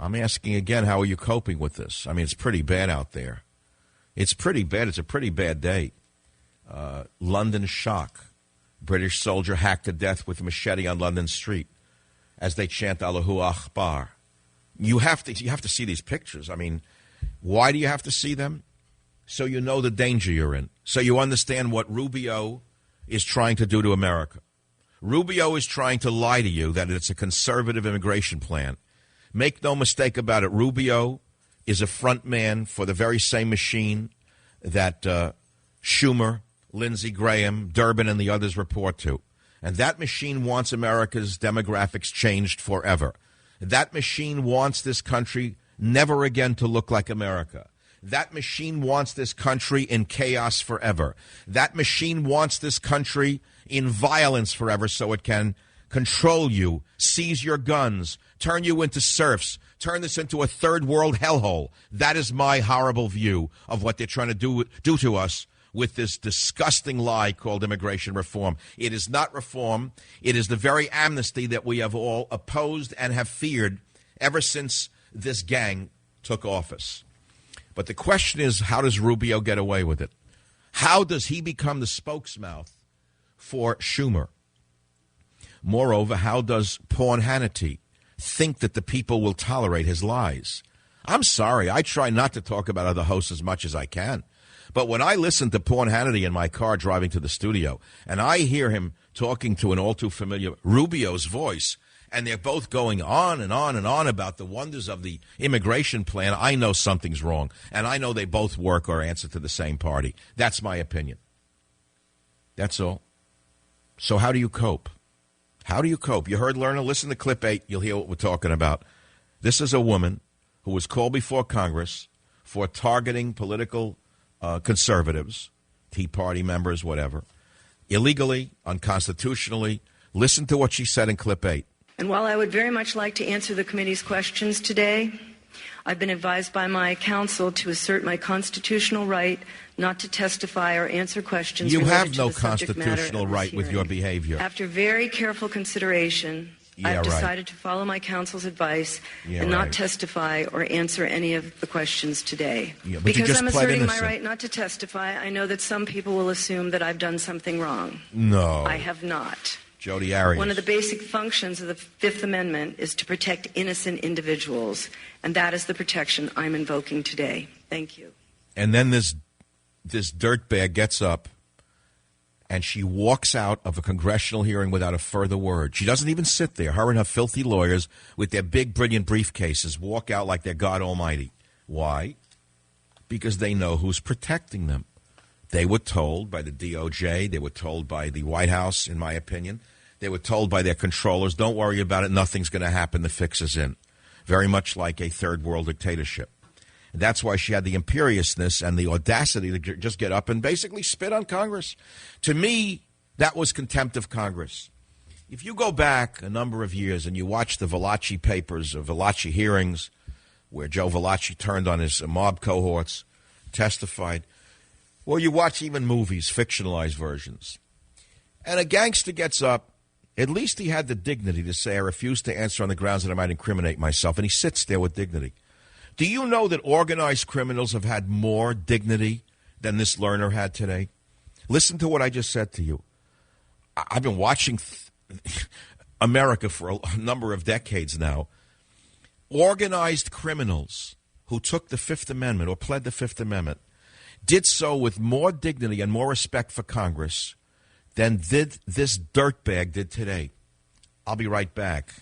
I'm asking again, how are you coping with this? I mean, it's pretty bad out there. It's pretty bad. It's a pretty bad day. London shock. British soldier hacked to death with a machete on London street as they chant Allahu Akbar. You have to see these pictures. I mean, why do you have to see them? So you know the danger you're in. So you understand what Rubio is trying to do to America. Rubio is trying to lie to you that it's a conservative immigration plan. Make no mistake about it, Rubio is a front man for the very same machine that Schumer, Lindsey Graham, Durbin, and the others report to. And that machine wants America's demographics changed forever. That machine wants this country never again to look like America. That machine wants this country in chaos forever. That machine wants this country in violence forever so it can control you, seize your guns, turn you into serfs, turn this into a third world hellhole. That is my horrible view of what they're trying to do to us with this disgusting lie called immigration reform. It is not reform. It is the very amnesty that we have all opposed and have feared ever since this gang took office. But the question is, how does Rubio get away with it? How does he become the spokesmouth for Schumer? Moreover, how does Paul Hannity think that the people will tolerate his lies? I'm sorry, I try not to talk about other hosts as much as I can. But when I listen to Paul Hannity in my car driving to the studio, and I hear him talking to an all-too-familiar Rubio's voice, and they're both going on and on and on about the wonders of the immigration plan, I know something's wrong. And I know they both work or answer to the same party. That's my opinion. That's all. So how do you cope? How do you cope? You heard Lerner. Listen to clip 8. You'll hear what we're talking about. This is a woman who was called before Congress for targeting political conservatives, Tea Party members, whatever, illegally, unconstitutionally. Listen to what she said in clip 8. And while I would very much like to answer the committee's questions today, I've been advised by my counsel to assert my constitutional right not to testify or answer questions. You have no constitutional right with your behavior. After very careful consideration, I've decided to follow my counsel's advice and not testify or answer any of the questions today. Because I'm asserting my right not to testify, I know that some people will assume that I've done something wrong. No. I have not. Jodi Arias. One of the basic functions of the Fifth Amendment is to protect innocent individuals, and that is the protection I'm invoking today. Thank you. And then this dirtbag gets up, and she walks out of a congressional hearing without a further word. She doesn't even sit there. Her and her filthy lawyers with their big, brilliant briefcases walk out like they're God Almighty. Why? Because they know who's protecting them. They were told by the DOJ. They were told by the White House, in my opinion. They were told by their controllers, don't worry about it, nothing's going to happen, the fix is in. Very much like a third world dictatorship. And that's why she had the imperiousness and the audacity to just get up and basically spit on Congress. To me, that was contempt of Congress. If you go back a number of years and you watch the Valachi papers or Valachi hearings, where Joe Valachi turned on his mob cohorts, testified, or you watch even movies, fictionalized versions, and a gangster gets up, at least he had the dignity to say, I refuse to answer on the grounds that I might incriminate myself, and he sits there with dignity. Do you know that organized criminals have had more dignity than this Lerner had today? Listen to what I just said to you. I've been watching America for a number of decades now. Organized criminals who took the Fifth Amendment or pled the Fifth Amendment did so with more dignity and more respect for Congress than this dirtbag did today. I'll be right back.